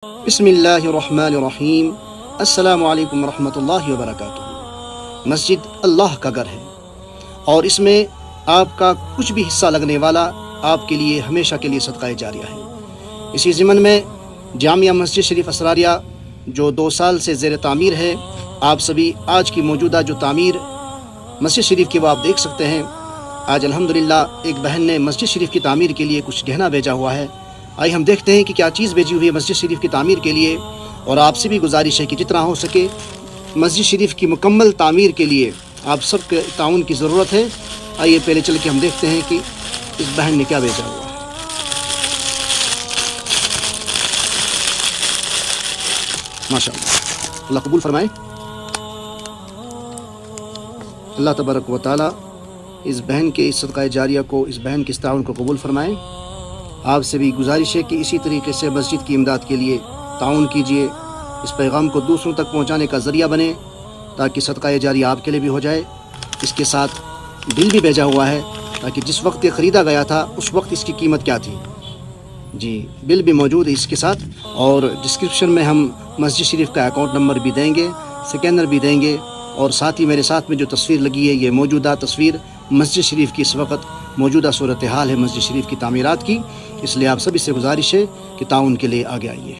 بسم اللہ الرحمن الرحیم۔ السلام علیکم ورحمۃ اللہ وبرکاتہ۔ مسجد اللہ کا گھر ہے اور اس میں آپ کا کچھ بھی حصہ لگنے والا آپ کے لیے ہمیشہ کے لیے صدقہ جاریہ ہے۔ اسی ضمن میں جامعہ مسجد شریف اسراریہ جو 2 سال سے زیر تعمیر ہے، آپ سبھی آج کی موجودہ جو تعمیر مسجد شریف کی وہ آپ دیکھ سکتے ہیں۔ آج الحمدللہ ایک بہن نے مسجد شریف کی تعمیر کے لیے کچھ گہنا بھیجا ہوا ہے۔ آئیے ہم دیکھتے ہیں کہ کیا چیز بھیجی ہوئی ہے مسجد شریف کی تعمیر کے لیے، اور آپ سے بھی گزارش ہے کہ جتنا ہو سکے مسجد شریف کی مکمل تعمیر کے لیے آپ سب کے تعاون کی ضرورت ہے۔ آئیے پہلے چل کے ہم دیکھتے ہیں کہ اس بہن نے کیا بھیجا ہوا ہے۔ ماشاءاللہ، اللہ قبول فرمائے۔ اللہ تبارک و تعالی اس بہن کے اس صدقہ جاریہ کو، اس بہن کے اس تعاون کو قبول فرمائے۔ آپ سے بھی گزارش ہے کہ اسی طریقے سے مسجد کی امداد کے لیے تعاون کیجیے، اس پیغام کو دوسروں تک پہنچانے کا ذریعہ بنے تاکہ صدقہ جاریہ آپ کے لیے بھی ہو جائے۔ اس کے ساتھ بل بھی بھیجا ہوا ہے تاکہ جس وقت یہ خریدا گیا تھا اس وقت اس کی قیمت کیا تھی، جی بل بھی موجود ہے اس کے ساتھ، اور ڈسکرپشن میں ہم مسجد شریف کا اکاؤنٹ نمبر بھی دیں گے، سکینر بھی دیں گے، اور ساتھ ہی میرے ساتھ میں جو تصویر لگی ہے یہ موجودہ تصویر مسجد شریف کی اس وقت موجودہ صورتحال ہے مسجد شریف کی تعمیرات کی۔ اس لیے آپ سبھی سے گزارش ہے کہ تعاون کے لیے آگے آئیے۔